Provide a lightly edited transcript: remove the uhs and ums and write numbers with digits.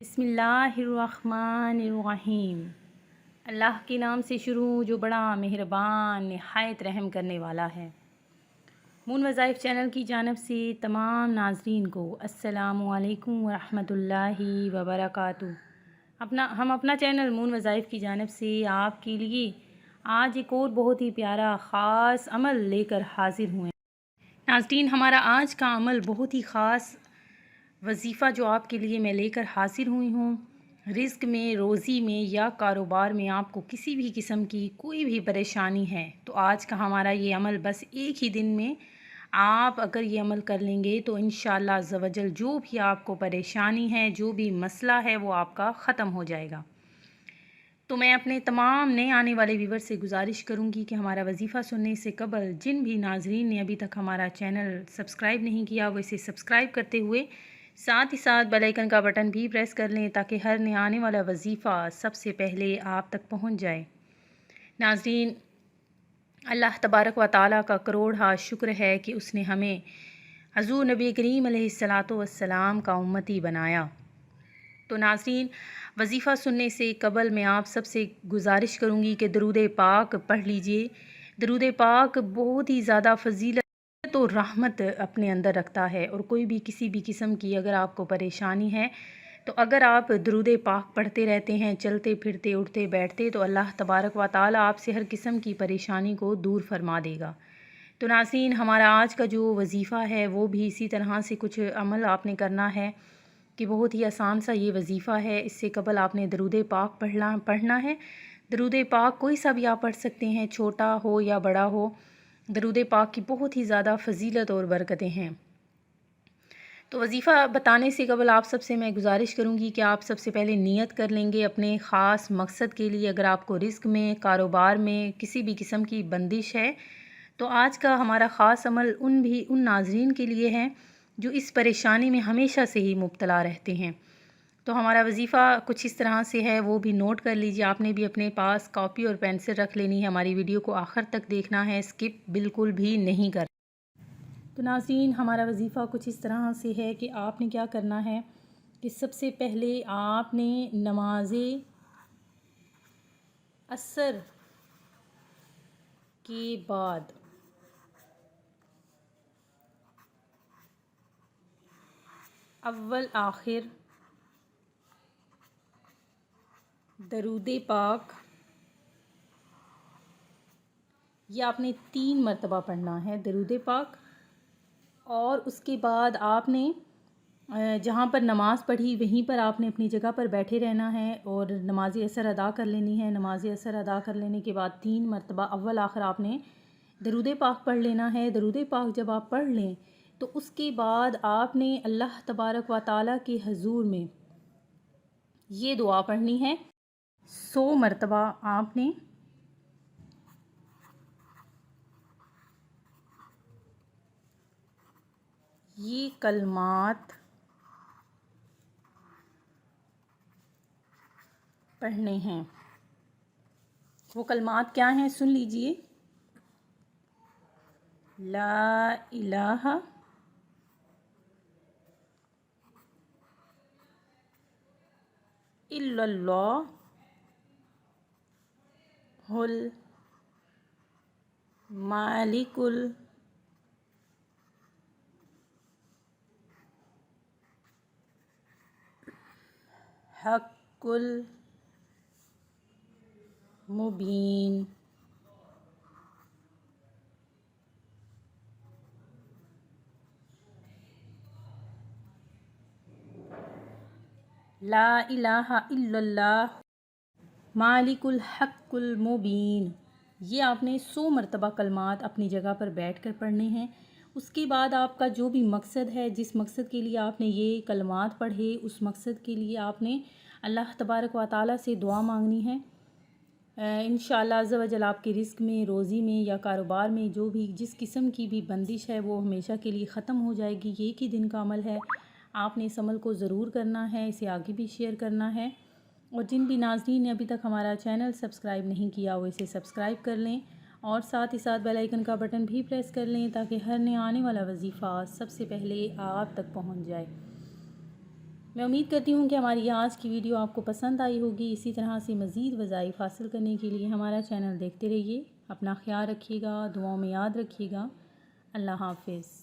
بسم اللہ الرحمن الرحیم۔ اللہ کے نام سے شروع جو بڑا مہربان نہایت رحم کرنے والا ہے۔ مون وظائف چینل کی جانب سے تمام ناظرین کو السلام علیکم ورحمۃ اللہ وبرکاتہ۔ ہم اپنا چینل مون وظائف کی جانب سے آپ کے لیے آج ایک اور بہت ہی پیارا خاص عمل لے کر حاضر ہوئے۔ ناظرین، ہمارا آج کا عمل بہت ہی خاص وظیفہ جو آپ کے لیے میں لے کر حاضر ہوئی ہوں۔ رزق میں، روزی میں یا کاروبار میں آپ کو کسی بھی قسم کی کوئی بھی پریشانی ہے تو آج کا ہمارا یہ عمل بس ایک ہی دن میں آپ اگر یہ عمل کر لیں گے تو انشاءاللہ عز و جل جو بھی آپ کو پریشانی ہے، جو بھی مسئلہ ہے وہ آپ کا ختم ہو جائے گا۔ تو میں اپنے تمام نئے آنے والے ویور سے گزارش کروں گی کہ ہمارا وظیفہ سننے سے قبل جن بھی ناظرین نے ابھی تک ہمارا چینل سبسکرائب نہیں کیا وہ اسے سبسکرائب کرتے ہوئے ساتھ ہی ساتھ بیل آئیکن کا بٹن بھی پریس کر لیں تاکہ ہر نئے آنے والا وظیفہ سب سے پہلے آپ تک پہنچ جائے۔ ناظرین، اللہ تبارک و تعالیٰ کا کروڑ شکر ہے کہ اس نے ہمیں حضور نبی کریم علیہ الصلاۃ والسلام کا امتی بنایا۔ تو ناظرین، وظیفہ سننے سے قبل میں آپ سب سے گزارش کروں گی کہ درود پاک پڑھ لیجئے۔ درود پاک بہت ہی زیادہ فضیلت تو رحمت اپنے اندر رکھتا ہے، اور کوئی بھی کسی بھی قسم کی اگر آپ کو پریشانی ہے تو اگر آپ درود پاک پڑھتے رہتے ہیں، چلتے پھرتے اٹھتے بیٹھتے، تو اللہ تبارک و تعالیٰ آپ سے ہر قسم کی پریشانی کو دور فرما دے گا۔ تو ناظرین، ہمارا آج کا جو وظیفہ ہے وہ بھی اسی طرح سے کچھ عمل آپ نے کرنا ہے کہ بہت ہی آسان سا یہ وظیفہ ہے۔ اس سے قبل آپ نے درود پاک پڑھنا ہے۔ درود پاک کوئی سا بھی آپ پڑھ سکتے ہیں، چھوٹا ہو یا بڑا ہو۔ درود پاک کی بہت ہی زیادہ فضیلت اور برکتیں ہیں۔ تو وظیفہ بتانے سے قبل آپ سب سے میں گزارش کروں گی کہ آپ سب سے پہلے نیت کر لیں گے اپنے خاص مقصد کے لیے۔ اگر آپ کو رزق میں، کاروبار میں کسی بھی قسم کی بندش ہے تو آج کا ہمارا خاص عمل ان ناظرین کے لیے ہے جو اس پریشانی میں ہمیشہ سے ہی مبتلا رہتے ہیں۔ تو ہمارا وظیفہ کچھ اس طرح سے ہے، وہ بھی نوٹ کر لیجیے۔ آپ نے بھی اپنے پاس کاپی اور پینسل رکھ لینی ہے۔ ہماری ویڈیو کو آخر تک دیکھنا ہے، اسکپ بالکل بھی نہیں کرنا۔ تو ناظرین، ہمارا وظیفہ کچھ اس طرح سے ہے کہ آپ نے کیا کرنا ہے کہ سب سے پہلے آپ نے نماز عصر کے بعد اول آخر درود پاک یہ آپ نے 3 مرتبہ پڑھنا ہے درود پاک، اور اس کے بعد آپ نے جہاں پر نماز پڑھی وہیں پر آپ نے اپنی جگہ پر بیٹھے رہنا ہے اور نماز عصر ادا کر لینی ہے۔ نماز عصر ادا کر لینے کے بعد 3 مرتبہ اول آخر آپ نے درود پاک پڑھ لینا ہے۔ درود پاک جب آپ پڑھ لیں تو اس کے بعد آپ نے اللہ تبارک و تعالیٰ کے حضور میں یہ دعا پڑھنی ہے 100 مرتبہ۔ آپ نے یہ کلمات پڑھنے ہیں۔ وہ کلمات کیا ہیں سن لیجئے۔ لا الہ الا اللہ المالک الحق المبین۔ لا الہ الا اللہ مالک الحق المبین۔ یہ آپ نے 100 مرتبہ کلمات اپنی جگہ پر بیٹھ کر پڑھنے ہیں۔ اس کے بعد آپ کا جو بھی مقصد ہے، جس مقصد کے لیے آپ نے یہ کلمات پڑھے، اس مقصد کے لیے آپ نے اللہ تبارک و تعالیٰ سے دعا مانگنی ہے۔ انشاءاللہ عز و جل آپ کے رزق میں، روزی میں یا کاروبار میں جو بھی جس قسم کی بھی بندش ہے وہ ہمیشہ کے لیے ختم ہو جائے گی۔ یہ ایک ہی دن کا عمل ہے، آپ نے اس عمل کو ضرور کرنا ہے، اسے آگے بھی شیئر کرنا ہے، اور جن بھی ناظرین نے ابھی تک ہمارا چینل سبسکرائب نہیں کیا وہ اسے سبسکرائب کر لیں، اور ساتھ ہی ساتھ بیل آئیکن کا بٹن بھی پریس کر لیں تاکہ ہر نئے آنے والا وظیفہ سب سے پہلے آپ تک پہنچ جائے۔ میں امید کرتی ہوں کہ ہماری آج کی ویڈیو آپ کو پسند آئی ہوگی۔ اسی طرح سے مزید وظائف حاصل کرنے کے لیے ہمارا چینل دیکھتے رہیے۔ اپنا خیال رکھیے گا، دعاؤں میں یاد رکھیے گا۔ اللہ حافظ۔